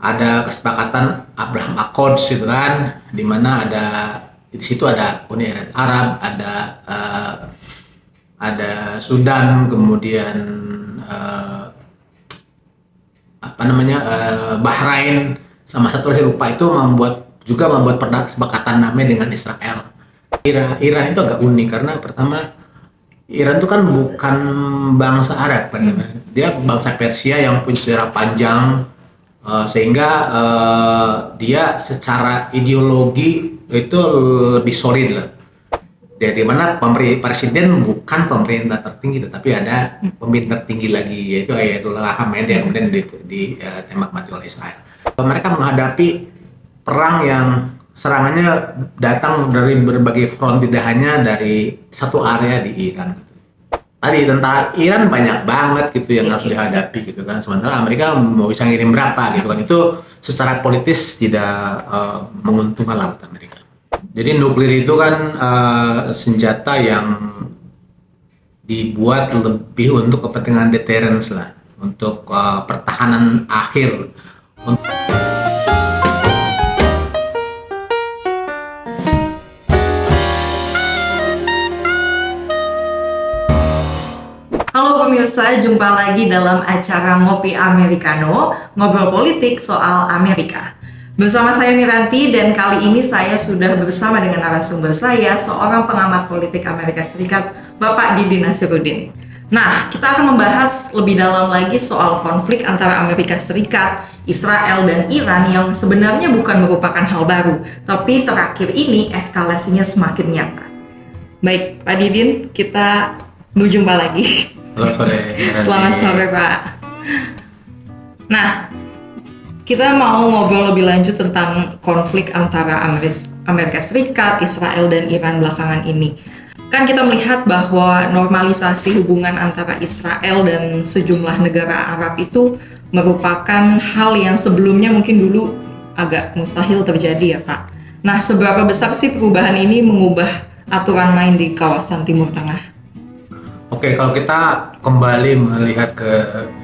ada kesepakatan Abraham Accords gitu kan, di mana di situ ada Uni Emirat Arab, ada Sudan, kemudian eh, Bahrain, sama satu saya lupa, itu membuat kesepakatan namanya dengan Israel. Iran itu agak unik karena pertama Iran itu kan bukan bangsa Arab kan sebenarnya. Dia bangsa Persia yang punya sejarah panjang, sehingga dia secara ideologi itu lebih solid lah. Di mana presiden bukan pemerintah tertinggi, tetapi ada pemimpin tertinggi lagi, yaitu Ayatollah Khamenei yang kemudian ditembak mati oleh Israel. Mereka menghadapi perang yang serangannya datang dari berbagai front, tidak hanya dari satu area di Iran. Tadi tentara Iran banyak banget gitu yang harus dihadapi gitu kan, sementara Amerika mau bisa ngirim berapa gitu kan, itu secara politis tidak menguntungkan lah buat Amerika. Jadi nuklir itu kan senjata yang dibuat lebih untuk kepentingan deterrence lah, untuk pertahanan akhir. Halo pemirsa, jumpa lagi dalam acara Ngopi Americano, ngobrol politik soal Amerika. Bersama saya Miranti, dan kali ini saya sudah bersama dengan narasumber saya, seorang pengamat politik Amerika Serikat, Bapak Didi Nasiruddin. Nah, kita akan membahas lebih dalam lagi soal konflik antara Amerika Serikat, Israel, dan Iran yang sebenarnya bukan merupakan hal baru, tapi terakhir ini eskalasinya semakin nyata. Baik, Pak Didin, kita berjumpa lagi. Halo, sore. Selamat sore, Pak. Nah, kita mau ngobrol lebih lanjut tentang konflik antara Amerika Serikat, Israel, dan Iran belakangan ini. Kan kita melihat bahwa normalisasi hubungan antara Israel dan sejumlah negara Arab itu merupakan hal yang sebelumnya mungkin dulu agak mustahil terjadi ya, Pak. Nah, seberapa besar sih perubahan ini mengubah aturan main di kawasan Timur Tengah? Oke, kalau kita kembali melihat ke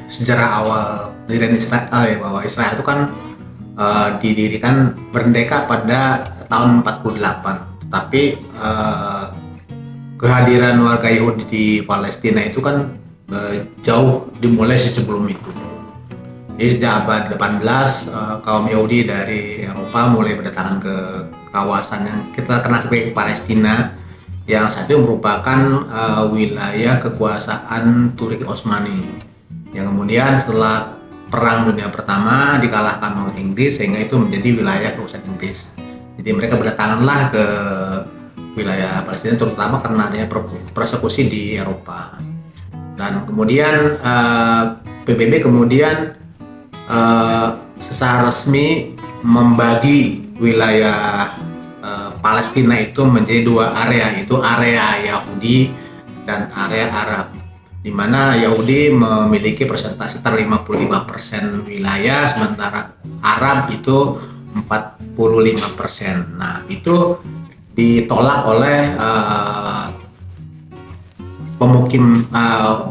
sejarah awal pendirian Israel ya, bahwa Israel itu kan didirikan merdeka pada tahun 48, tapi kehadiran warga Yahudi di Palestina itu kan jauh dimulai sebelum itu. Jadi sejak abad 18 kaum Yahudi dari Eropa mulai berdatangan ke kawasan yang kita kenal sebagai Palestina, yang saat itu merupakan wilayah kekuasaan Turki Utsmani, yang kemudian setelah Perang Dunia Pertama dikalahkan oleh Inggris, sehingga itu menjadi wilayah kekuasaan Inggris. Jadi mereka berdatanganlah ke wilayah Palestina, terutama karena adanya persekusi di Eropa. Dan kemudian PBB kemudian secara resmi membagi wilayah Palestina itu menjadi dua area, yaitu area Yahudi dan area Arab, di mana Yahudi memiliki persentase sekitar 55% wilayah, sementara Arab itu 45%. Nah, itu ditolak oleh pemukim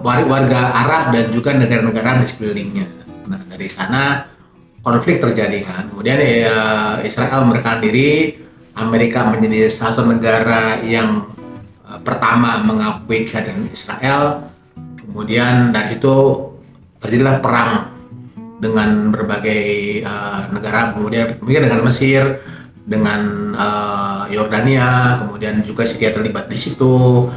warga Arab dan juga negara-negara di sekelilingnya. Nah, dari sana konflik terjadi kan. Kemudian Israel menekan diri, Amerika menjadi salah satu negara yang pertama mengakui kehadiran Israel. Kemudian dari itu terjadilah perang dengan berbagai negara, kemudian mungkin dengan Mesir, dengan Yordania, kemudian juga Syria terlibat di situ,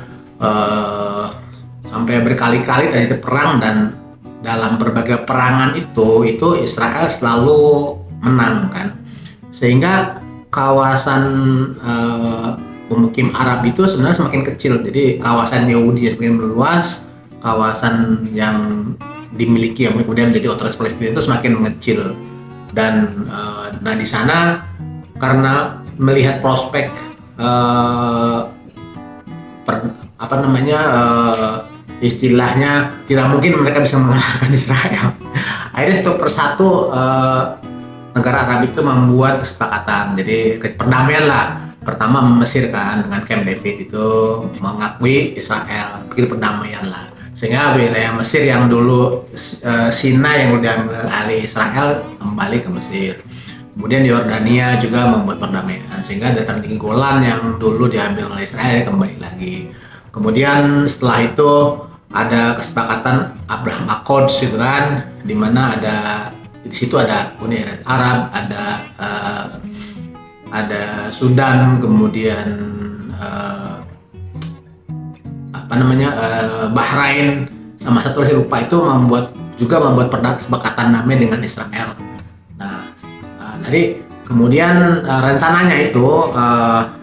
sampai berkali-kali terjadi perang, dan dalam berbagai perangan itu Israel selalu menang kan, sehingga kawasan pemukim Arab itu sebenarnya semakin kecil. Jadi kawasan Yahudi semakin meluas, kawasan yang dimiliki yang kemudian menjadi otoritas Palestina itu semakin mengecil. Dan nah di sana karena melihat prospek istilahnya tidak mungkin mereka bisa mengalahkan Israel, akhirnya satu persatu negara Arab itu membuat kesepakatan. Jadi perdamaian lah. Pertama Mesir kan dengan Camp David itu mengakui Israel, bikin perdamaian lah. Sehingga wilayah Mesir yang dulu Sinai yang udah diambil alih Israel kembali ke Mesir. Kemudian Yordania juga membuat perdamaian, sehingga dataran tinggi Golan yang dulu diambil oleh Israel kembali lagi. Kemudian setelah itu ada kesepakatan Abraham Accords gitu kan, di mana di situ ada Uni Emirat Arab, ada Sudan, kemudian Bahrain, sama satu saya lupa itu membuat kesepakatan damai dengan Israel. Nah, jadi kemudian rencananya itu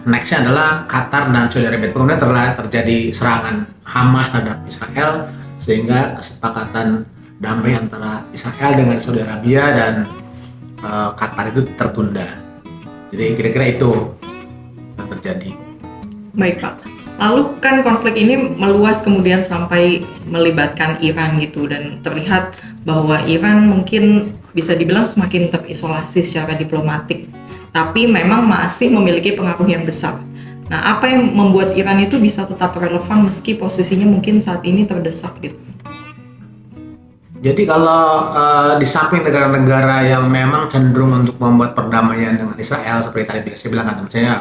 nextnya adalah Qatar dan Saudi Arabia. Kemudian terjadi serangan Hamas terhadap Israel, sehingga kesepakatan damai antara Israel dengan Saudi Arabia dan Qatar itu tertunda. Jadi kira-kira itu yang terjadi. Baik Pak. Lalu kan konflik ini meluas kemudian sampai melibatkan Iran gitu, dan terlihat bahwa Iran mungkin bisa dibilang semakin terisolasi secara diplomatik, tapi memang masih memiliki pengaruh yang besar. Nah, apa yang membuat Iran itu bisa tetap relevan meski posisinya mungkin saat ini terdesak gitu? Jadi kalau di samping negara-negara yang memang cenderung untuk membuat perdamaian dengan Israel, seperti tadi saya bilang kan, misalnya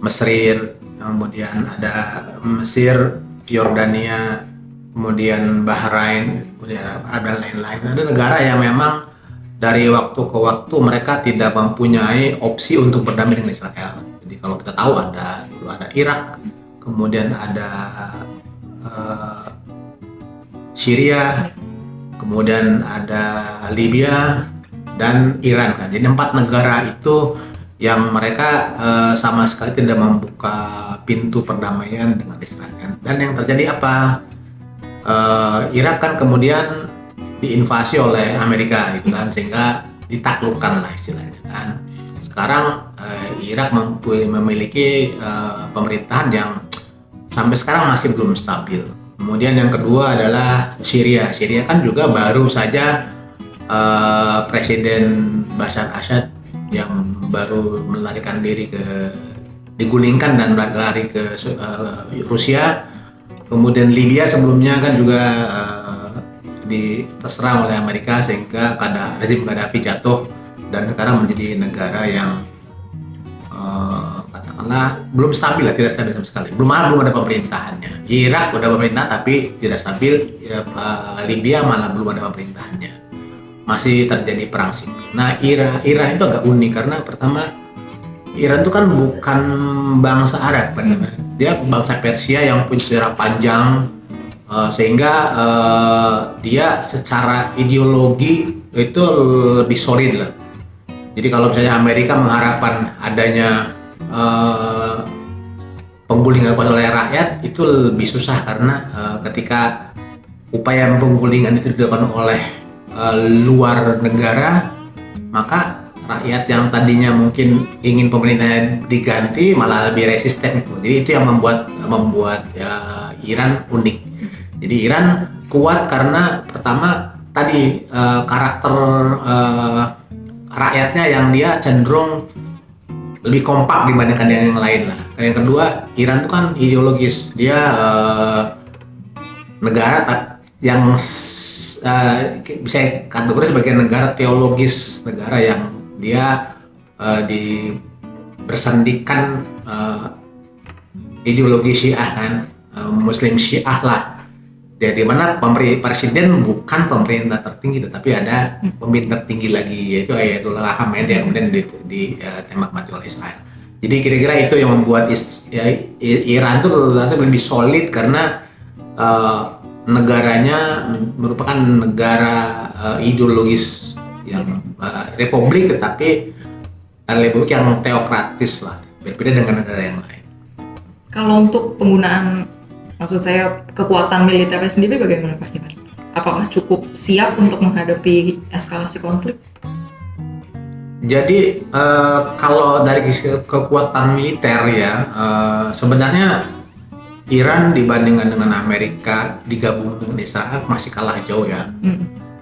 Mesir, kemudian ada Mesir, Yordania, kemudian Bahrain, kemudian ada lain-lain. Ada negara yang memang dari waktu ke waktu mereka tidak mempunyai opsi untuk berdamai dengan Israel. Jadi kalau kita tahu dulu ada Irak, kemudian ada Syria, kemudian ada Libya dan Iran kan. Jadi 4 negara itu yang mereka sama sekali tidak membuka pintu perdamaian dengan Israel. Dan yang terjadi apa? Irak kan kemudian diinvasi oleh Amerika gitu kan, sehingga ditaklukkan lah istilahnya kan. Sekarang Irak memiliki pemerintahan yang sampai sekarang masih belum stabil. Kemudian yang kedua adalah Syria. Syria kan juga baru saja Presiden Bashar Assad yang baru melarikan diri digulingkan dan lari ke Rusia. Kemudian Libya sebelumnya kan juga terserang oleh Amerika, sehingga rezim Gaddafi jatuh dan sekarang menjadi negara yang katakanlah belum stabil lah, tidak stabil sama sekali. Belum ada pemerintahannya. Irak udah pemerintah tapi tidak stabil. Libya malah belum ada pemerintahannya. Masih terjadi perang sipil. Nah, Iran itu agak unik karena pertama Iran itu kan bukan bangsa Arab, dia bangsa Persia yang punya sejarah panjang, sehingga dia secara ideologi itu lebih solid lah. Jadi kalau misalnya Amerika mengharapkan adanya penggulingan oleh rakyat, itu lebih susah karena ketika upaya penggulingan itu dilakukan oleh luar negara, maka rakyat yang tadinya mungkin ingin pemerintahnya diganti malah lebih resisten. Jadi itu yang membuat Iran unik. Jadi Iran kuat karena pertama tadi karakter rakyatnya yang dia cenderung lebih kompak dibandingkan yang lain lah. Dan yang kedua, Iran itu kan ideologis. Dia negara yang bisa kategori sebagai negara teologis, negara yang dia bersandikan ideologi Syiah kan, Muslim Syiah lah. Di mana presiden bukan pemerintah tertinggi, tetapi ada pemimpin tertinggi lagi, yaitu Ayatollah Khamenei yang kemudian ditembak mati oleh Israel. Jadi kira-kira itu yang membuat Iran itu lebih solid karena negaranya merupakan negara ideologis yang republik, tetapi republik yang teokratis lah, berbeda dengan negara yang lain. Kalau untuk penggunaan, maksud saya kekuatan militernya sendiri bagaimana Pak Iran? Apakah cukup siap untuk menghadapi eskalasi konflik? Jadi kalau dari kekuatan militer ya, sebenarnya Iran dibandingkan dengan Amerika digabung dengan Israel masih kalah jauh ya.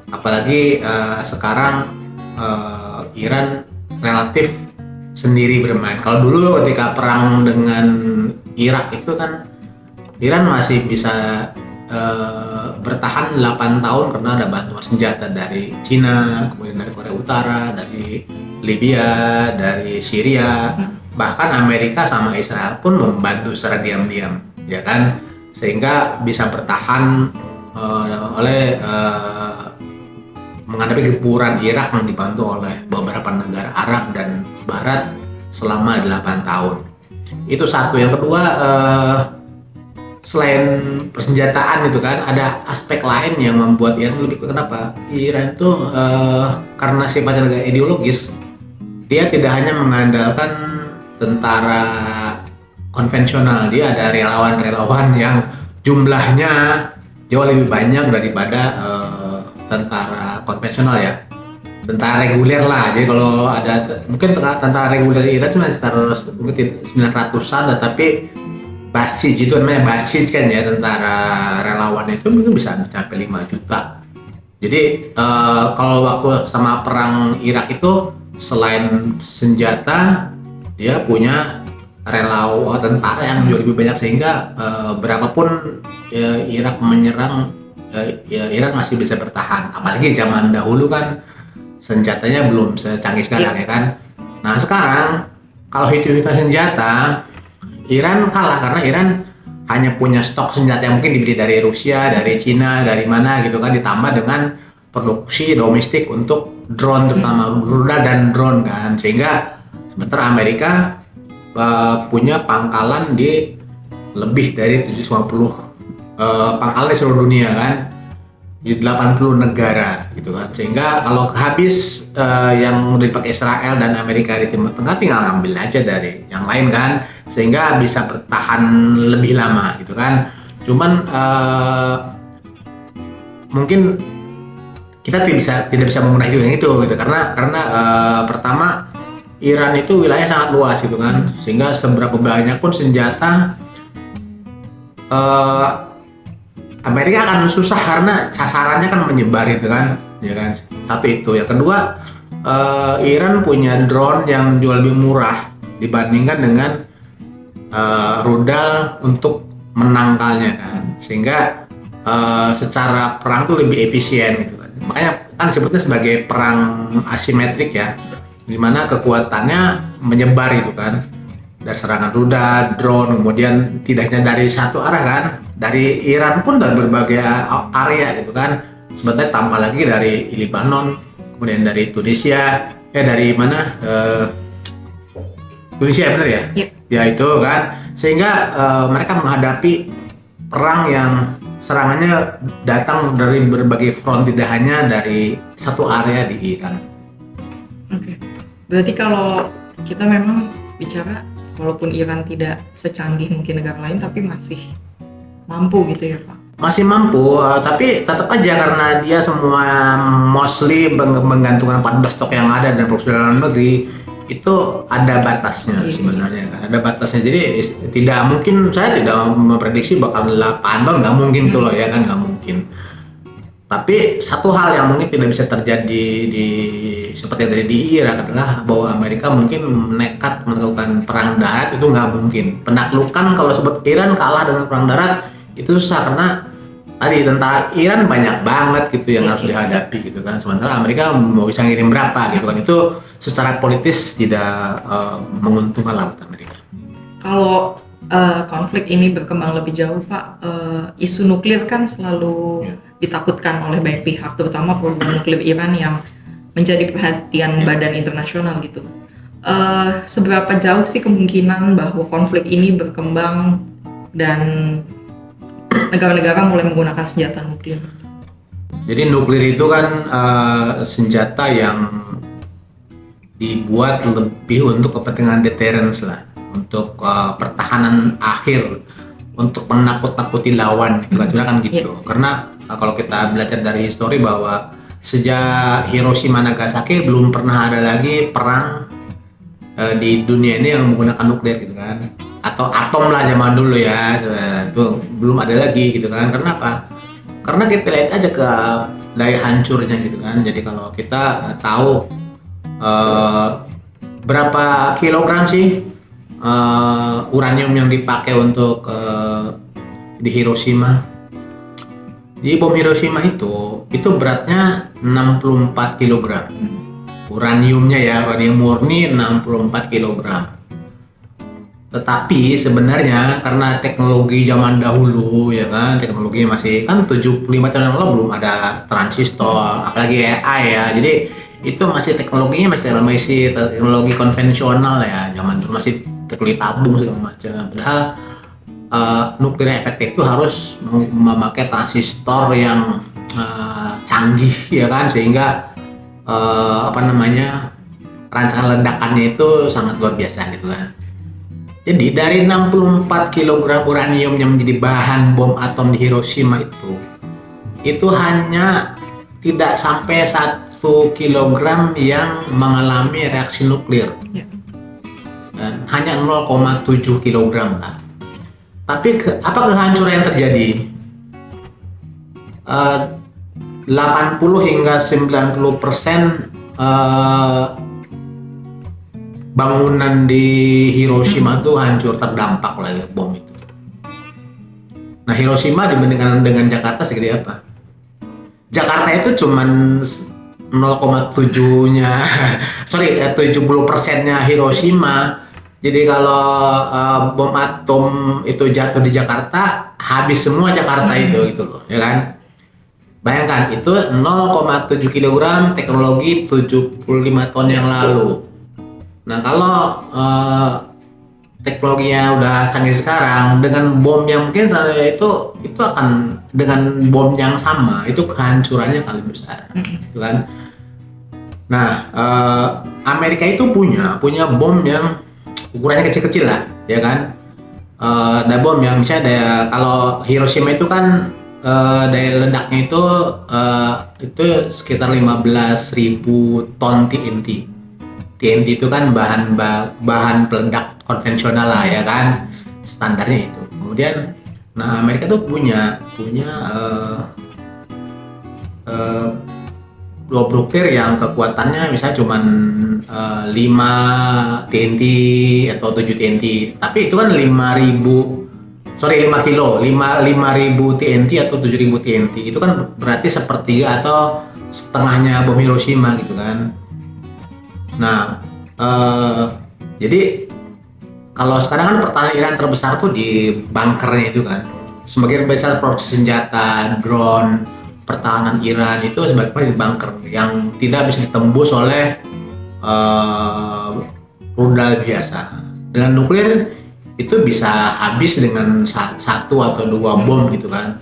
Apalagi sekarang Iran relatif sendiri bermain. Kalau dulu ketika perang dengan Irak itu kan Iran masih bisa bertahan 8 tahun karena ada bantuan senjata dari Cina, kemudian dari Korea Utara, dari Libya, dari Syria, bahkan Amerika sama Israel pun membantu secara diam-diam, ya kan, sehingga bisa bertahan oleh menghadapi gempuran Irak yang dibantu oleh beberapa negara Arab dan Barat selama 8 tahun. Itu satu. Yang kedua, selain persenjataan itu kan, ada aspek lain yang membuat Iran lebih kuat. Kenapa? Iran itu karena sifatnya negara ideologis, dia tidak hanya mengandalkan tentara konvensional, dia ada relawan-relawan yang jumlahnya jauh lebih banyak daripada tentara konvensional ya, tentara reguler lah. Jadi kalau ada mungkin tentara reguler Iran cuma sekitar mungkin 900-an, tetapi Basij itu namanya, Basij kan ya, tentara relawan itu mungkin bisa mencapai 5 juta. Jadi kalau waktu sama perang Irak itu selain senjata dia punya relawan tentara yang jauh lebih banyak, sehingga berapapun Irak menyerang, Irak masih bisa bertahan. Apalagi zaman dahulu kan senjatanya belum secanggih sekarang ya kan. Nah sekarang kalau hitung-hitung senjata, Iran kalah karena Iran hanya punya stok senjata yang mungkin dibeli dari Rusia, dari Cina, dari mana gitu kan, ditambah dengan produksi domestik untuk drone, terutama rudal dan drone kan, sehingga sementara Amerika punya pangkalan di lebih dari 750 pangkalan di seluruh dunia kan, di 80 negara gitu kan, sehingga kalau habis yang dipakai Israel dan Amerika di Timur Tengah, tinggal ambil aja dari yang lain kan, sehingga bisa bertahan lebih lama gitu kan. Cuman mungkin kita tidak bisa memenuhi yang itu gitu, karena pertama Iran itu wilayah sangat luas gitu kan, sehingga seberapa banyak pun senjata Amerika akan susah karena sasarannya kan menyebar itu kan, ya kan. Satu itu. Yang kedua, Iran punya drone yang jauh lebih murah dibandingkan dengan rudal untuk menangkalnya kan, sehingga secara perang itu lebih efisien gitu kan. Makanya kan sebutnya sebagai perang asimetrik ya, dimana kekuatannya menyebar gitu kan, dari serangan rudal, drone, kemudian tidak hanya dari satu arah kan, dari Iran pun dari berbagai area gitu kan. Sebenarnya tambah lagi dari Lebanon, kemudian dari Tunisia, dari mana? Tunisia benar ya? Yep. Ya itu kan, sehingga mereka menghadapi perang yang serangannya datang dari berbagai front, tidak hanya dari satu area di Iran. Oke. Berarti kalau kita memang bicara, walaupun Iran tidak secanggih mungkin negara lain, tapi masih mampu gitu ya Pak? Masih mampu, tapi tetap aja karena dia semua mostly menggantungkan 14 stok yang ada dan produksi dalam negeri, itu ada batasnya sebenarnya kan, ada batasnya. Jadi tidak mungkin, saya tidak memprediksi bakal 8 tahun, nggak mungkin tuh loh ya kan, nggak mungkin. Tapi satu hal yang mungkin tidak bisa terjadi seperti yang tadi di Irak adalah bahwa Amerika mungkin nekat melakukan perang darat, itu nggak mungkin. Penaklukan kalau sebut Iran kalah dengan perang darat itu susah, karena tadi tentara Iran banyak banget gitu yang harus dihadapi gitu kan. Sementara Amerika mau bisa ngirim berapa gitu kan, itu secara politis tidak menguntungkan lah buat Amerika. Kalau konflik ini berkembang lebih jauh Pak, isu nuklir kan selalu ditakutkan oleh banyak pihak, terutama program nuklir Iran yang menjadi perhatian badan internasional gitu. Seberapa jauh sih kemungkinan bahwa konflik ini berkembang dan negara-negara mulai menggunakan senjata nuklir? Jadi nuklir itu kan senjata yang dibuat lebih untuk kepentingan deterrence lah, untuk pertahanan akhir, untuk menakut-nakuti lawan gitu kan, sebenarnya kan gitu. Karena kalau kita belajar dari histori bahwa sejak Hiroshima Nagasaki belum pernah ada lagi perang di dunia ini yang menggunakan nuklir gitu kan, atau atom lah zaman dulu ya, itu belum ada lagi gitu kan. Kenapa? Karena kita lihat aja ke daya hancurnya gitu kan. Jadi kalau kita tahu berapa kilogram sih uranium yang dipakai untuk di Hiroshima, Di bom Hiroshima itu beratnya 64 kilogram. Uraniumnya ya, uranium murni 64 kilogram. Tetapi sebenarnya karena teknologi zaman dahulu ya kan, teknologi masih kan 75 tahun yang lalu belum ada transistor, apalagi AI ya. Jadi itu masih teknologinya masih teknologi konvensional ya, zaman dulu masih teknologi tabung segala macam. Padahal nuklir yang efektif itu harus memakai transistor yang canggih ya kan, sehingga rancangan ledakannya itu sangat luar biasa gitu kan. Jadi dari 64 kg uranium yang menjadi bahan bom atom di Hiroshima itu hanya tidak sampai 1 kilogram yang mengalami reaksi nuklir. Dan hanya 0,7 kilogram lah. Tapi apa kehancuran yang terjadi? 80 hingga 90% bangunan di Hiroshima tuh hancur terdampak oleh bom itu. Nah, Hiroshima dibandingkan dengan Jakarta segede apa? Jakarta itu cuman 0,7-nya 70%-nya Hiroshima. Jadi kalau bom atom itu jatuh di Jakarta, habis semua Jakarta itu gitu loh, ya kan? Bayangkan itu 0,7 kg teknologi 75 tahun yang lalu. Nah, kalau teknologinya udah canggih sekarang, dengan bom yang mungkin itu akan dengan bom yang sama itu kehancurannya kali besar, gitu kan? Nah, Amerika itu punya bom yang ukurannya kecil-kecil lah, ya kan? Ada bom yang misalnya kalau Hiroshima itu kan daya ledaknya itu sekitar 15.000 ton TNT. TNT itu kan bahan peledak konvensional lah ya kan, standarnya itu. Kemudian, nah Amerika tuh punya dua nuklir yang kekuatannya misalnya cuman 5 TNT atau 7 TNT, tapi itu kan 5 kilo, 5.000 TNT atau 7.000 TNT itu kan berarti sepertiga atau setengahnya bom Hiroshima gitu kan. Nah, jadi kalau sekarang kan pertahanan Iran terbesar tuh di bunkernya itu kan. Sebagian besar produksi senjata, drone, pertahanan Iran itu sebagian di bunker yang tidak bisa ditembus oleh rudal biasa. Dengan nuklir itu bisa habis dengan 1 atau 2 bom gitu kan.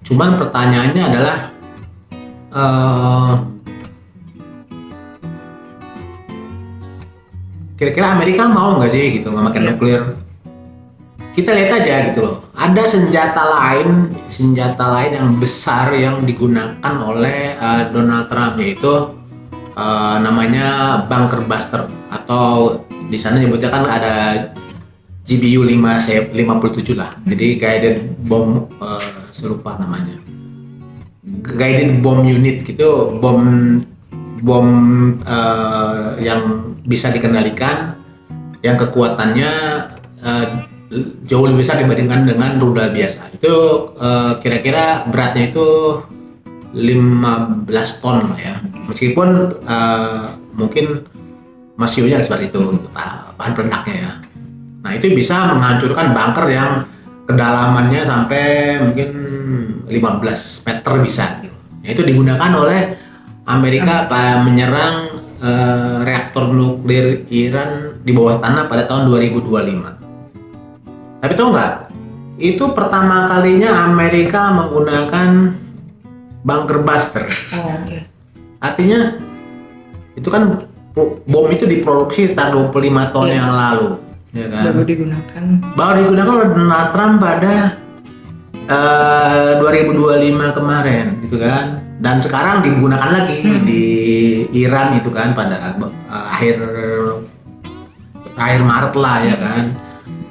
Cuman pertanyaannya adalah kira-kira Amerika mau nggak sih gitu nggak pakai nuklir? Kita lihat aja gitu loh. Ada senjata lain yang besar yang digunakan oleh Donald Trump, yaitu namanya bunker buster, atau di sana nyebutnya kan ada GBU 57 lah. Jadi guided bomb serupa namanya. Guided bomb unit gitu, bom yang bisa dikendalikan, yang kekuatannya jauh lebih besar dibandingkan dengan rudal biasa. Itu kira-kira beratnya itu 15 ton lah ya. Meskipun mungkin masionya seperti itu bahan peledaknya ya. Nah, itu bisa menghancurkan bunker yang kedalamannya sampai mungkin 15 meter bisa gitu. Nah, itu digunakan oleh Amerika menyerang reaktor nuklir Iran di bawah tanah pada tahun 2025. Tapi tahu nggak? Itu pertama kalinya Amerika menggunakan bunker buster. Okay. Artinya itu kan bom itu diproduksi sekitar 25 tahun yang lalu, ya kan? Baru digunakan oleh Donald Trump pada 2025 kemarin, gitu kan? Dan sekarang digunakan lagi di Iran itu kan pada akhir Maret lah ya kan,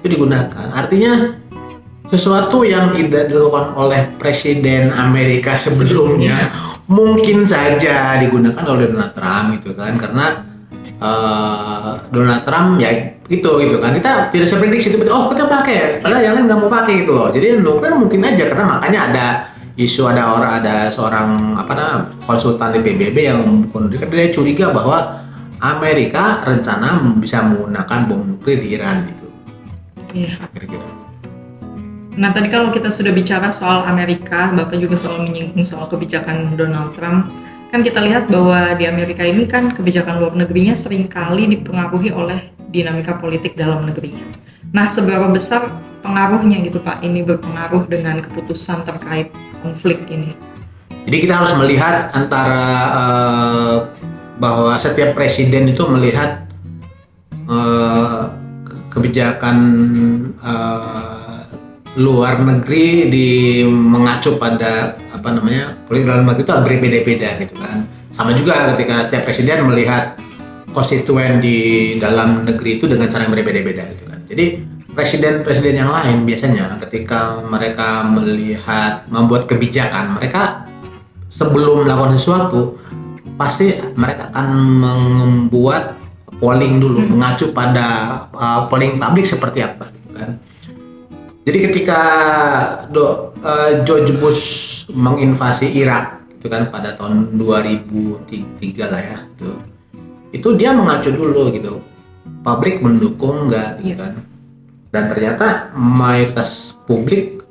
itu digunakan. Artinya sesuatu yang tidak dilakukan oleh Presiden Amerika sebelumnya mungkin saja digunakan oleh Donald Trump itu kan, karena Donald Trump ya gitu kan, kita tidak bisa prediksi tiba-tiba oh kita pakai padahal yang lain nggak mau pakai gitu loh. Jadi nuklir mungkin aja, karena makanya ada isu, ada seorang konsultan di PBB yang dia curiga bahwa Amerika rencana bisa menggunakan bom nuklir di Iran gitu. Iya. Kira-kira. Nah, tadi kalau kita sudah bicara soal Amerika, Bapak juga soal menyinggung soal kebijakan Donald Trump, kan kita lihat bahwa di Amerika ini kan kebijakan luar negerinya seringkali dipengaruhi oleh dinamika politik dalam negerinya. Nah, seberapa besar pengaruhnya gitu Pak, ini berpengaruh dengan keputusan terkait konflik ini? Jadi kita harus melihat antara bahwa setiap presiden itu melihat kebijakan luar negeri mengacu pada politik dalam negeri itu berbeda-beda gitu kan. Sama juga ketika setiap presiden melihat konstituen di dalam negeri itu dengan cara yang berbeda-beda gitu kan. Jadi presiden-presiden yang lain biasanya ketika mereka membuat kebijakan, mereka sebelum melakukan sesuatu pasti mereka akan membuat polling dulu, mengacu pada polling publik seperti apa gitu kan. Jadi ketika George Bush menginvasi Irak itu kan pada tahun 2003 lah ya, itu dia mengacu dulu gitu, publik mendukung nggak gitu kan, dan ternyata mayoritas publik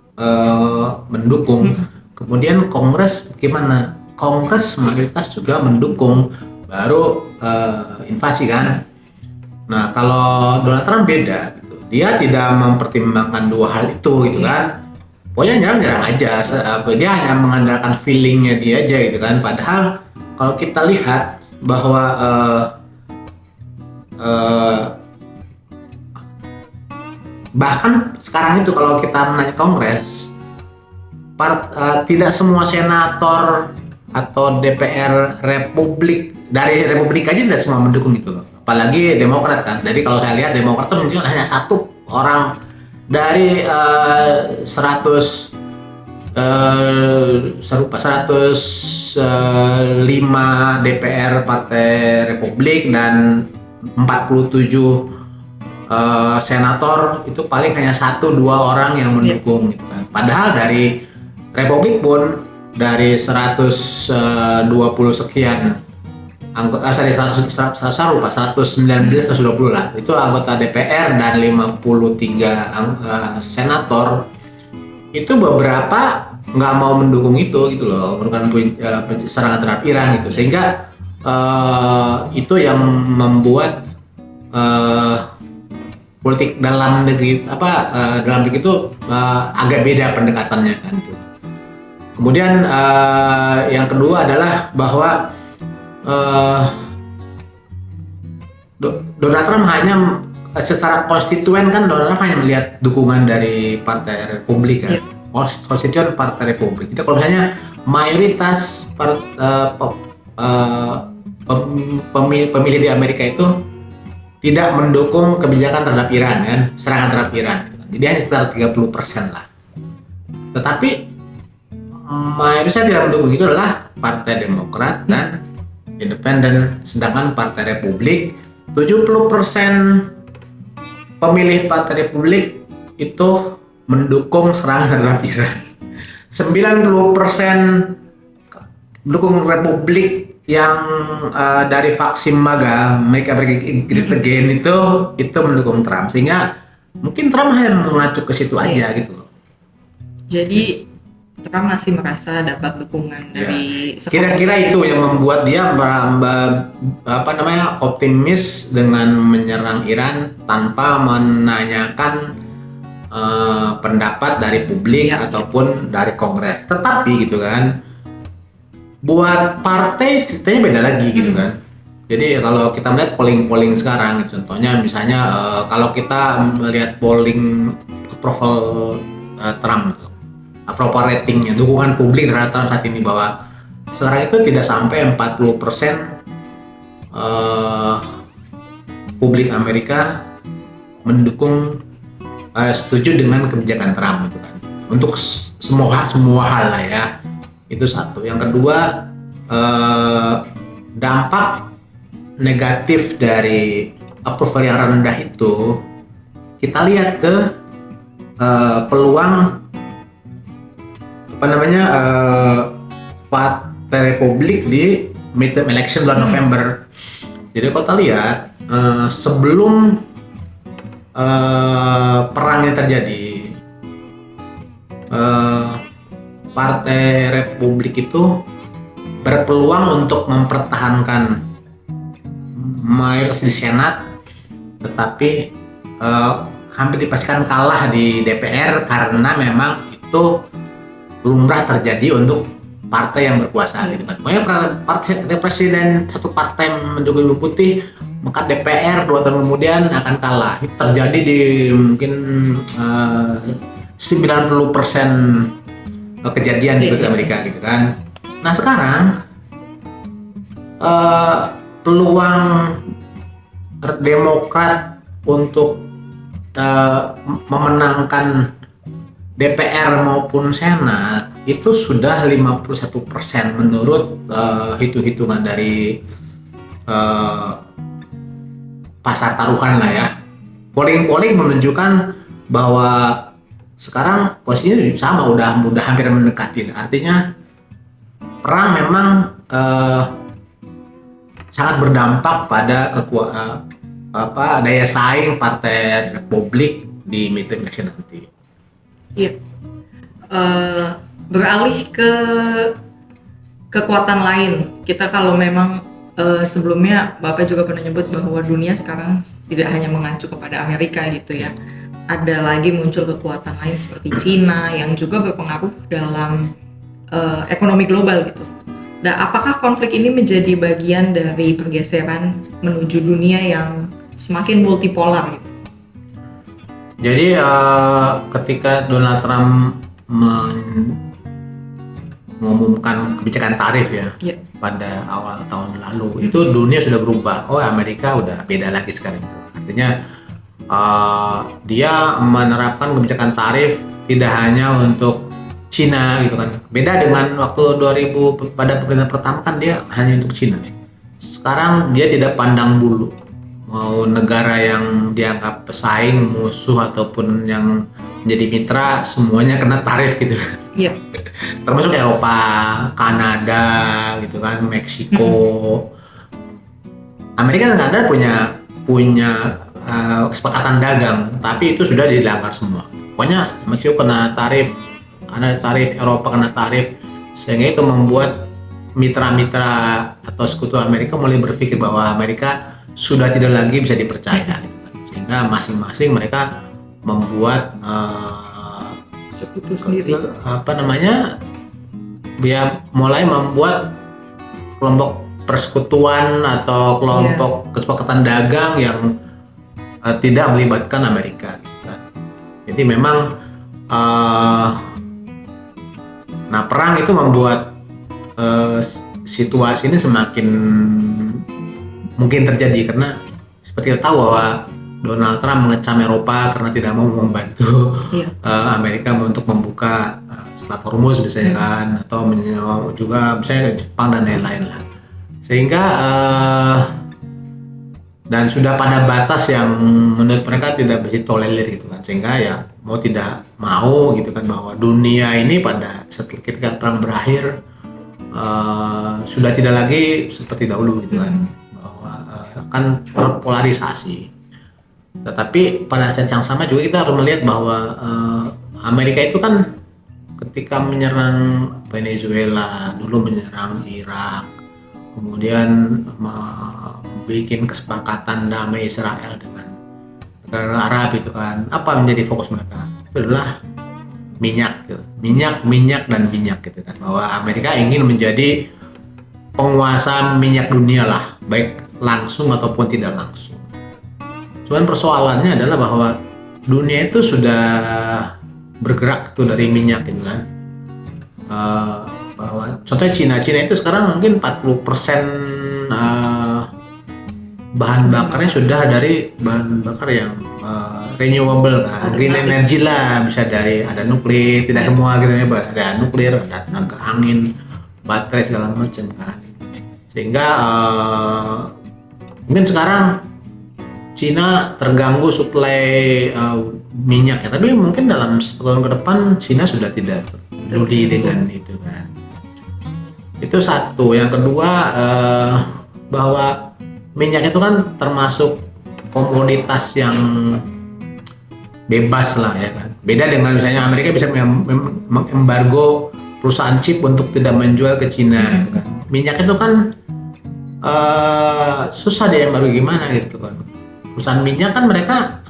mendukung. Kemudian Kongres gimana? Kongres mayoritas juga mendukung, baru invasi kan. Nah kalau Donald Trump beda. Dia tidak mempertimbangkan dua hal itu gitu kan. Pokoknya nyerang aja, dia hanya mengandalkan feelingnya dia aja gitu kan. Padahal kalau kita lihat bahwa bahkan sekarang itu kalau kita menanya Kongres, tidak semua senator atau DPR dari Republik aja tidak semua mendukung itu loh. Apalagi Demokrat kan. Jadi kalau saya lihat Demokrat itu mungkin hanya satu orang dari 105 DPR Partai Republik dan 47 senator, itu paling hanya 1-2 orang yang mendukung gitu kan. Padahal dari Republik pun dari 120 sekian anggota, 119 120 lah, itu anggota DPR dan 53 senator, itu beberapa nggak mau mendukung itu gitu loh, mendukung serangan terhadap Iran gitu, sehingga itu yang membuat politik dalam negeri dalam negeri itu agak beda pendekatannya kan gitu. Kemudian yang kedua adalah bahwa Donald Trump hanya secara konstituen kan, Donald Trump hanya melihat dukungan dari Partai Republik kan, konstituen Partai Republik. Itu kalau misalnya mayoritas pemilih di Amerika itu tidak mendukung kebijakan terhadap Iran kan, serangan terhadap Iran. Jadi hanya sekitar 30% lah. Tetapi mayoritas tidak mendukung itu adalah Partai Demokrat dan Independen, sedangkan Partai Republik 70% pemilih Partai Republik itu mendukung serangan terhadap Iran. 90% mendukung Republik yang dari vaksin MAGA, Make America Great Again itu mendukung Trump, sehingga mungkin Trump hanya mengacu ke situ aja gitu loh. Jadi Trump masih merasa dapat dukungan dari kira-kira itu yang membuat dia optimis dengan menyerang Iran tanpa menanyakan pendapat dari publik ataupun dari Kongres. Tetapi gitu kan, buat partai ceritanya beda lagi gitu kan. Jadi kalau kita melihat polling sekarang, contohnya misalnya kalau kita melihat polling approval Trump, approval ratingnya, dukungan publik terhadap Trump saat ini, bahwa sekarang itu tidak sampai 40% publik Amerika mendukung, setuju dengan kebijakan Trump gitu kan. Untuk semua hal lah ya. Itu satu. Yang kedua, dampak negatif dari approval yang rendah itu, kita lihat ke peluang Partai Republik di midterm election bulan November. Jadi kalau kita lihat sebelum perang yang terjadi, Partai Republik itu berpeluang untuk mempertahankan mayoritas di Senat, tetapi hampir dipastikan kalah di DPR karena memang itu lumrah terjadi untuk partai yang berkuasa gitu kan. Pokoknya presiden satu partai mendukung Ibu Putih, maka DPR 2 tahun kemudian akan kalah. Itu terjadi di mungkin 90% kejadian di Amerika gitu kan. Nah sekarang peluang Demokrat untuk memenangkan DPR maupun Senat itu sudah 51% menurut hitung-hitungan dari pasar taruhan lah ya. Polling menunjukkan bahwa sekarang posisinya sama, udah hampir mendekati. Artinya perang memang sangat berdampak pada daya saing Partai Republik di midterm election nanti. Iya. Beralih ke kekuatan lain. Kita kalau memang sebelumnya Bapak juga pernah nyebut bahwa dunia sekarang tidak hanya mengacu kepada Amerika gitu ya. Ada lagi muncul kekuatan lain seperti Cina yang juga berpengaruh dalam ekonomi global gitu. Nah, apakah konflik ini menjadi bagian dari pergeseran menuju dunia yang semakin multipolar gitu? Jadi ketika Donald Trump mengumumkan kebijakan tarif ya pada awal tahun lalu, itu dunia sudah berubah. Oh, Amerika udah beda lagi sekarang itu. Artinya dia menerapkan kebijakan tarif tidak hanya untuk Cina gitu kan. Beda dengan waktu 2000 pada pemerintahan pertama kan dia hanya untuk Cina. Sekarang dia tidak pandang bulu mau negara yang dianggap pesaing, musuh ataupun yang menjadi mitra, semuanya kena tarif gitu. Iya. Termasuk Eropa, Kanada gitu kan, Meksiko. Amerika dan Kanada punya kesepakatan dagang, tapi itu sudah dilanggar semua. Pokoknya Meksiko kena tarif, ada tarif, Eropa kena tarif, sehingga itu membuat mitra-mitra atau sekutu Amerika mulai berpikir bahwa Amerika sudah tidak lagi bisa dipercaya, sehingga masing-masing mereka membuat sekutu sendiri. Dia mulai membuat kelompok persekutuan atau kelompok kesepakatan dagang yang tidak melibatkan Amerika. Jadi memang perang itu membuat situasi ini semakin mungkin terjadi, karena seperti kita tahu bahwa Donald Trump mengecam Eropa karena tidak mau membantu Amerika untuk membuka Selat Hormuz misalnya kan, atau juga misalnya Jepang dan lain-lain lah, sehingga dan sudah pada batas yang menurut mereka tidak bisa tolerir gitu kan, sehingga ya mau tidak mau gitu kan bahwa dunia ini pada setelah ketika perang berakhir sudah tidak lagi seperti dahulu gitu kan, akan terpolarisasi. Tetapi pada saat yang sama juga kita harus melihat bahwa Amerika itu kan ketika menyerang Venezuela, dulu menyerang Irak, kemudian bikin kesepakatan damai Israel dengan negara Arab itu kan, apa menjadi fokus mereka? Itu adalah minyak dan minyak gitu kan, bahwa Amerika ingin menjadi penguasa minyak dunia lah, baik langsung ataupun tidak langsung. Cuman persoalannya adalah bahwa dunia itu sudah bergerak tuh dari minyak gitu kan. Bahwa contohnya Cina itu sekarang mungkin 40% bahan bakarnya sudah dari bahan bakar yang renewable kan, green energy lah, bisa dari ada nuklir, tidak semua gitu ya, ada nuklir, ada tenaga angin, baterai segala macam kan. Sehingga Mungkin sekarang Cina terganggu suplai minyak ya, tapi mungkin dalam 10 tahun ke depan Cina sudah tidak peduli dengan itu kan. Itu satu. Yang kedua, bahwa minyak itu kan termasuk komoditas yang bebas lah ya kan. Beda dengan misalnya Amerika bisa mengembargo perusahaan chip untuk tidak menjual ke Cina gitu kan. Minyak itu kan susah dia embargo gimana gitu kan. Perusahaan minyak kan mereka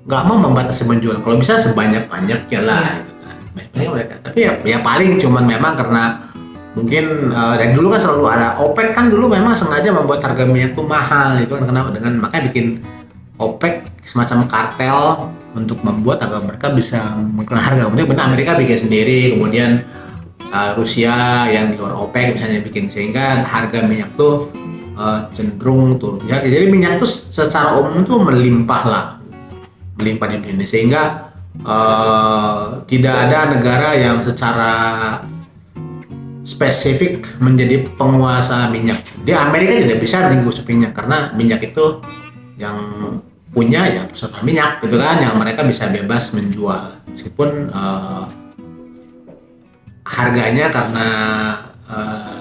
nggak mau membatasi menjual. Kalau bisa sebanyak-banyaknya lah gitu kan. Banyak mereka. Tapi ya paling cuman memang karena mungkin dari dulu kan selalu ada OPEC kan, dulu memang sengaja membuat harga minyak itu mahal itu kan, kenapa dengan makanya bikin OPEC semacam kartel untuk membuat agar mereka bisa mengelola harga. Kemudian benar Amerika bikin sendiri, kemudian Rusia yang di luar OPEC misalnya bikin, sehingga harga minyak tuh cenderung turun. Ya, jadi minyak tuh secara umum tuh melimpah di dunia, sehingga tidak ada negara yang secara spesifik menjadi penguasa minyak. Di Amerika tidak bisa menguasai minyak karena minyak itu yang punya ya perusahaan minyak gitu kan, yang mereka bisa bebas menjual meskipun harganya karena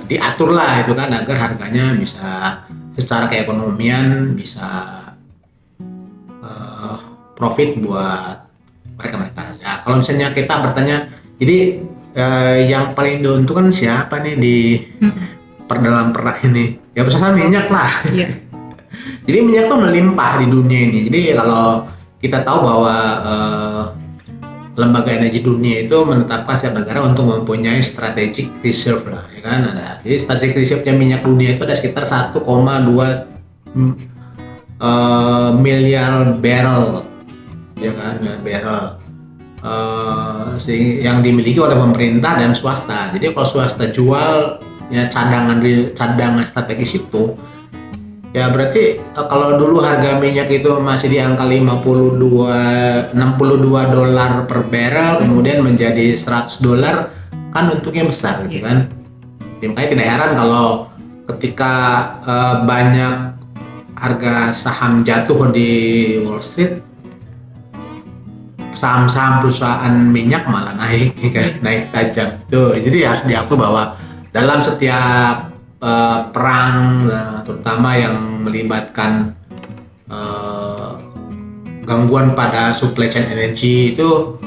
diatur lah itu kan agar harganya bisa secara keekonomian bisa profit buat mereka. Ya kalau misalnya kita bertanya, jadi yang paling diuntungkan siapa nih di dalam perang ini? Ya perusahaan minyak lah. Iya. Jadi minyak tuh melimpah di dunia ini. Jadi kalau kita tahu bahwa lembaga energi dunia itu menetapkan setiap negara untuk mempunyai strategic reserve lah, ya kan ada. Jadi strategic reserve-nya minyak dunia itu ada sekitar 1,2 miliar barrel, ya kan, barrel. Yang dimiliki oleh pemerintah dan swasta. Jadi kalau swasta jual ya cadangan strategis itu, ya berarti kalau dulu harga minyak itu masih di angka 62 $62 per barrel, kemudian menjadi $100, kan untungnya besar gitu kan. Jadi, makanya tidak heran kalau ketika banyak harga saham jatuh di Wall Street, saham-saham perusahaan minyak malah naik naik tajam. Tuh, jadi harus diakui bahwa dalam setiap perang, terutama yang melibatkan gangguan pada supply chain energi, itu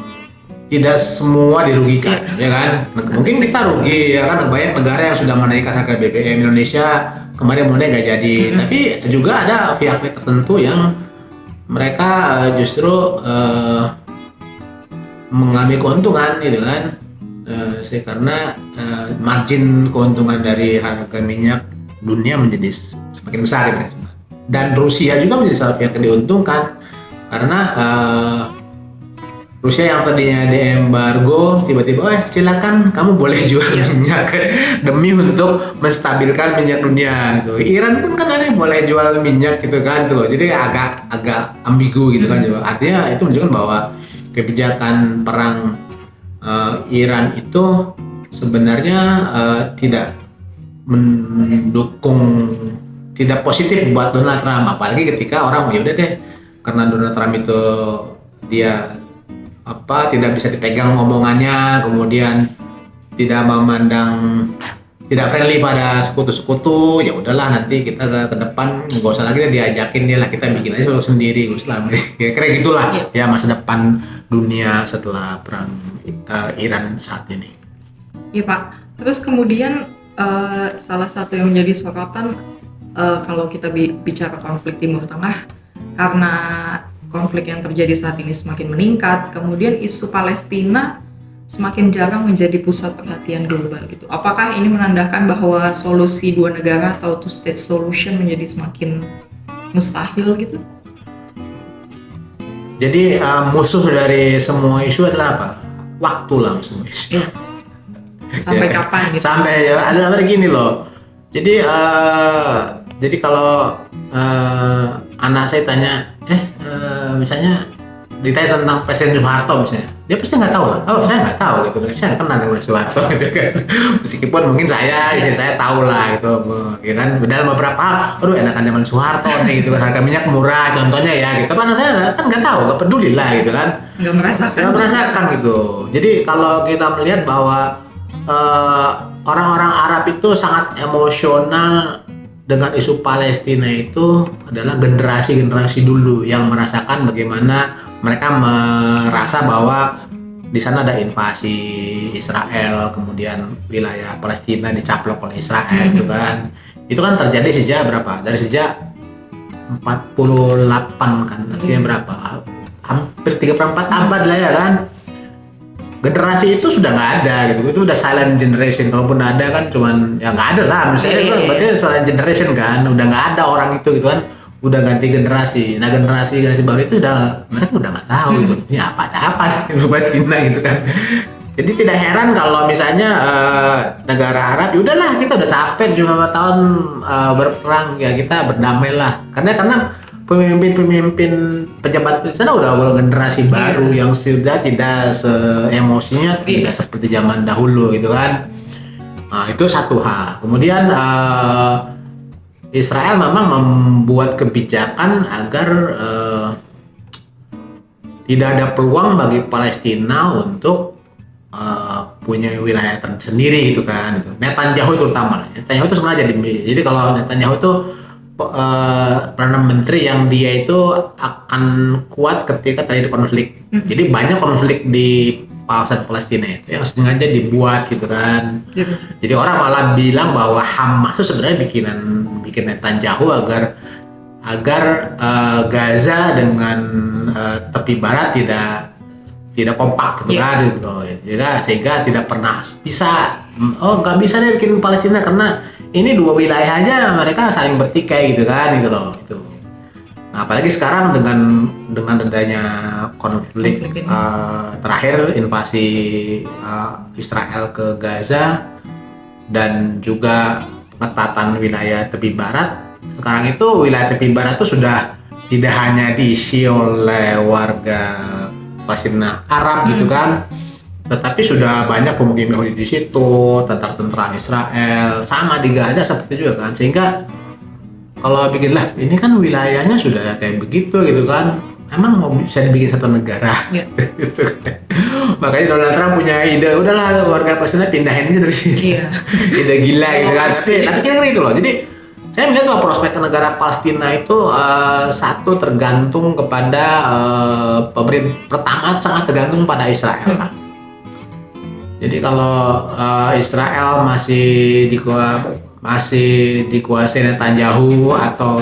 tidak semua dirugikan, ya kan? Mungkin kita rugi, ya kan? Banyak negara yang sudah menaikkan harga BBM. Indonesia kemarin mau naik nggak jadi, tapi juga ada pihak-pihak tertentu yang mereka justru mengalami keuntungan gitu kan, karena margin keuntungan dari harga minyak dunia menjadi semakin besar ya. Dan Rusia juga menjadi salah pihak yang diuntungkan karena Rusia yang tadinya diembargo tiba-tiba silakan kamu boleh jual minyak demi untuk menstabilkan minyak dunia gitu. Iran pun kan ada boleh jual minyak gitu kan tuh. Jadi agak ambigu gitu kan. Artinya itu menunjukkan bahwa kebijakan perang Iran itu sebenarnya tidak mendukung, tidak positif buat Donald Trump, apalagi ketika orang ya udah deh karena Donald Trump itu dia tidak bisa dipegang omongannya, kemudian tidak memandang, tidak friendly pada sekutu-sekutu, ya udahlah nanti kita ke depan nggak usah lagi diajakin dia lah, kita bikin aja sendiri Islam. Kira-kira gitulah ya masa depan dunia setelah perang Iran saat ini. Iya Pak. Terus kemudian salah satu yang menjadi sorotan kalau kita bicara konflik Timur Tengah, karena konflik yang terjadi saat ini semakin meningkat, kemudian isu Palestina semakin jarang menjadi pusat perhatian global gitu. Apakah ini menandakan bahwa solusi dua negara atau two state solution menjadi semakin mustahil gitu? Jadi musuh dari semua isu adalah apa? Waktu lah semua isu. Ya. Sampai kapan gitu? Sampai ada gini loh. Jadi kalau anak saya tanya, misalnya ditanya tentang Presiden Soeharto misalnya, dia pasti nggak tahu lah. Oh, saya nggak tahu gitu, saya nggak kenal dengan Soeharto gitu kan. Meskipun mungkin istri saya tahu lah gitu, ya kan. Dalam beberapa hal, aduh enakan zaman Soeharto nih gitu kan, harga minyak murah contohnya ya gitu. Karena saya kan nggak tahu, nggak peduli lah gitu kan. Nggak merasakan gitu. Jadi kalau kita melihat bahwa orang-orang Arab itu sangat emosional dengan isu Palestina, itu adalah generasi-generasi dulu yang merasakan bagaimana mereka merasa bahwa di sana ada invasi Israel, kemudian wilayah Palestina dicaplok oleh Israel gitu kan. Itu kan terjadi sejak berapa? Dari sejak 48 kan, artinya berapa? Hampir 34 abad lah ya kan. Generasi itu sudah nggak ada gitu, itu udah silent generation. Kalaupun ada kan cuman ya nggak ada lah, misalnya itu berarti silent generation kan, udah nggak ada orang itu gitu kan, udah ganti generasi. Nah generasi baru itu mereka udah nggak tahu gitu, ini apa itu Palestina gitu kan. Jadi tidak heran kalau misalnya negara Arab, ya udahlah kita udah capek cuma 5 tahun berperang, ya kita berdamai lah, karena pemimpin pejabat di sana udah generasi baru yang sudah tidak emosinya tidak seperti zaman dahulu gitu kan. Nah, itu satu hal. Kemudian Israel memang membuat kebijakan agar tidak ada peluang bagi Palestina untuk punya wilayah sendiri gitu kan. Netanyahu terutama. Netanyahu itu sengaja jadi kalau Netanyahu itu Perdana Menteri yang dia itu akan kuat ketika terjadi konflik. Jadi banyak konflik di kawasan Palestina itu yang sengaja dibuat gitu kan. Jadi orang malah bilang bahwa Hamas itu sebenarnya bikin Netanyahu agar Gaza dengan tepi barat tidak kompak gitu kan gitu. Sehingga tidak pernah bisa nggak bisa deh bikin Palestina karena ini dua wilayah aja mereka saling bertikai gitu kan gitu loh itu. Nah, apalagi sekarang dengan adanya konflik terakhir invasi Israel ke Gaza dan juga pengetatan wilayah tepi barat. Sekarang itu wilayah tepi barat itu sudah tidak hanya diisi oleh warga Palestina Arab gitu kan, tetapi sudah banyak pemukim Yahudi di situ, tentara Israel, sama di Gaza seperti itu juga kan. Sehingga kalau bikinlah ini kan wilayahnya sudah kayak begitu gitu kan, emang mau bisa dibikin satu negara. Gitu kan. Makanya Donald Trump punya ide, udahlah warga Palestina pindahin aja dari sini. Ide gila gitu kan. Tapi kira-kira itu loh. Jadi saya melihat bahwa prospek negara Palestina itu satu tergantung kepada pemerintah, pertama sangat tergantung pada Israel lah. Jadi kalau Israel masih dikuasai Netanyahu atau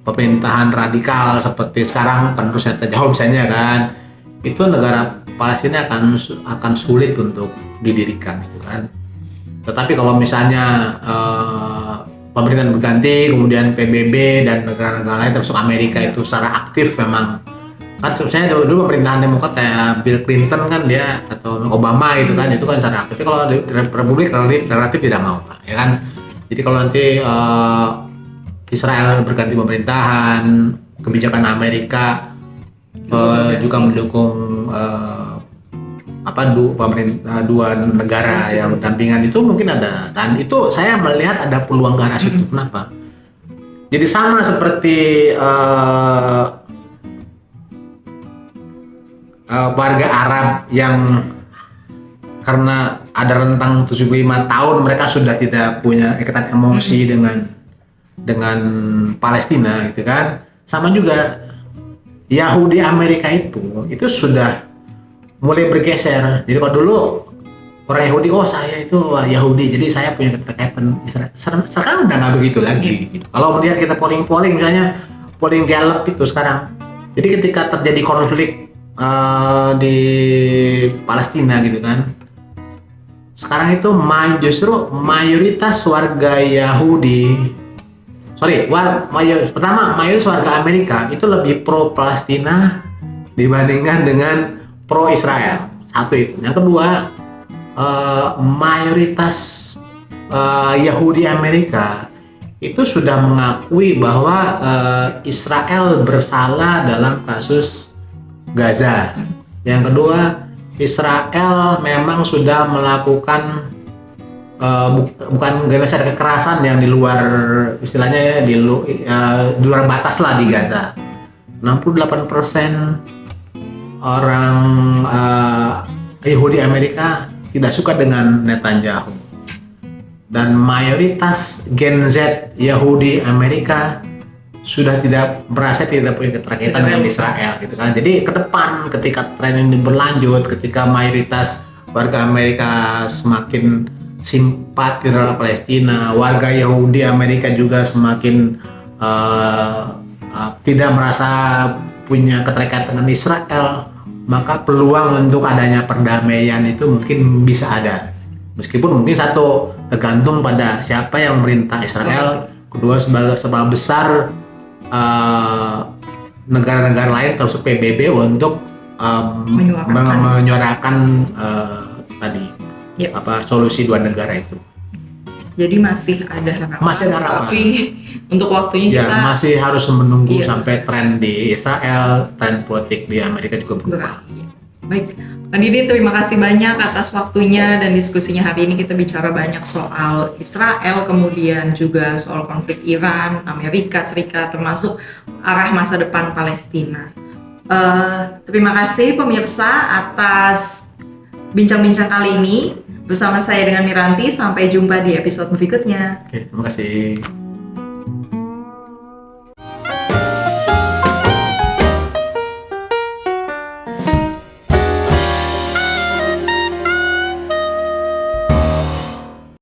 pemerintahan radikal seperti sekarang penerus Netanyahu misalnya kan, itu negara Palestina akan sulit untuk didirikan gitu kan. Tetapi kalau misalnya pemerintahan berganti, kemudian PBB dan negara-negara lain termasuk Amerika itu secara aktif memang kan, sebenarnya dulu pemerintahan Demokrat kayak Bill Clinton kan dia atau Obama gitu kan, itu kan secara aktif. Tapi kalau di Republik relatif tidak mau ya kan. Jadi kalau nanti Israel berganti pemerintahan, kebijakan Amerika juga mendukung dua negara yang berdampingan, itu mungkin ada, dan itu saya melihat ada peluang ke arah situ. Kenapa? Jadi sama seperti warga Arab yang karena ada rentang 75 tahun mereka sudah tidak punya ikatan emosi dengan Palestina gitu kan. Sama juga Yahudi Amerika itu sudah mulai bergeser. Jadi kalau dulu orang Yahudi, saya itu Yahudi jadi saya punya keterkaitan Israel. Sekarang udah nggak begitu lagi gitu. Kalau melihat kita polling misalnya polling Gallup itu sekarang, jadi ketika terjadi konflik di Palestina gitu kan, sekarang itu justru mayoritas warga Yahudi, mayoritas warga Amerika itu lebih pro Palestina dibandingkan dengan pro Israel. Satu itu. Yang kedua, mayoritas Yahudi Amerika itu sudah mengakui bahwa Israel bersalah dalam kasus Gaza. Yang kedua, Israel memang sudah melakukan bukan genocide kekerasan yang di luar istilahnya ya di luar batas lah di Gaza. 68% orang Yahudi Amerika tidak suka dengan Netanyahu, dan mayoritas Gen Z Yahudi Amerika sudah tidak punya keterkaitan dengan Israel gitu kan. Jadi ke depan ketika tren ini berlanjut, ketika mayoritas warga Amerika semakin simpati terhadap Palestina, warga Yahudi Amerika juga semakin tidak merasa punya keterkaitan dengan Israel, maka peluang untuk adanya perdamaian itu mungkin bisa ada. Meskipun mungkin satu tergantung pada siapa yang memerintah Israel, kedua seberapa besar negara-negara lain termasuk PBB untuk menyuarakan tadi solusi dua negara itu. Jadi masih ada harapan. Masih ada harapan. Tapi untuk waktunya kita masih harus menunggu sampai tren di Israel, tren politik di Amerika juga berubah. Baik, Pak Didi, terima kasih banyak atas waktunya dan diskusinya hari ini. Kita bicara banyak soal Israel, kemudian juga soal konflik Iran, Amerika Serikat, termasuk arah masa depan Palestina. Terima kasih pemirsa atas bincang-bincang kali ini bersama saya dengan Miranti. Sampai jumpa di episode berikutnya. Oke, terima kasih.